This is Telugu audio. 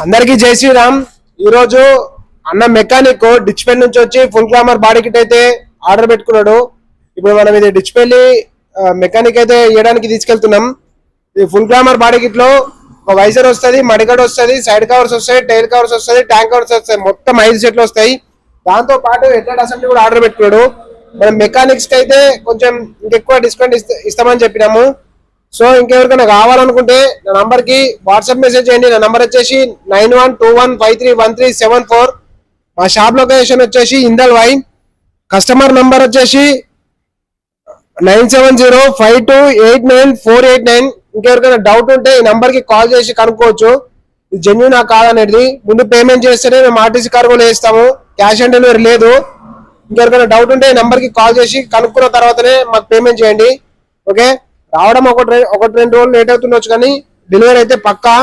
అందరికి జై శ్రీరామ్. ఈ రోజు అన్న మెకానిక్ డిచ్పెల్ నుంచి వచ్చి ఫుల్ గ్లామర్ బాడీ కిట్ అయితే ఆర్డర్ పెట్టుకున్నాడు. ఇప్పుడు మనం ఇది డిచ్పెల్ మెకానిక్ అయితే ఇవ్వడానికి తీసుకెళ్తున్నాం. ఈ ఫుల్ గ్లామర్ బాడీ కిట్ లో ఒక వైజర్ వస్తుంది, మడిగడ్ వస్తుంది, సైడ్ కవర్స్ వస్తాయి, టైల్ కవర్స్ వస్తుంది, ట్యాంక్ కవర్స్ వస్తాయి. మొత్తం 5 సెట్లు వస్తాయి. దాంతో పాటు హెడ్ అసెంబ్లీ కూడా ఆర్డర్ పెట్టుకున్నాడు. మనం మెకానిక్స్ కి అయితే కొంచెం ఇంకెక్కువ డిస్కౌంట్ ఇస్తామని చెప్పినాము. సో ఇంకెవరికైనా కావాలనుకుంటే నా నంబర్ కి వాట్సాప్ మెసేజ్ చేయండి. నా నంబర్ వచ్చేసి 9121531374. మా షాప్ లొకేషన్ వచ్చేసి ఇందల్ వై. కస్టమర్ నంబర్ వచ్చేసి 9705289489. ఇంకెవరికైనా డౌట్ ఉంటే ఈ నంబర్ కి కాల్ చేసి కనుక్కోవచ్చు. ఇది జెన్యూన్ కాదనేది. ముందు పేమెంట్ చేస్తేనే మేము ఆర్టీసీ కార్గోలో వేస్తాము, క్యాష్ ఆన్ డెలివరీ లేదు. ఇంకెవరికైనా డౌట్ ఉంటే ఈ నంబర్ కి కాల్ చేసి కనుక్కున్న తర్వాతనే మాకు పేమెంట్ చేయండి. ఓకే, రావడం ఒకటి 2 రోజులు లేట్ అవుతుండొచ్చు, కానీ డెలివరీ అయితే పక్కా.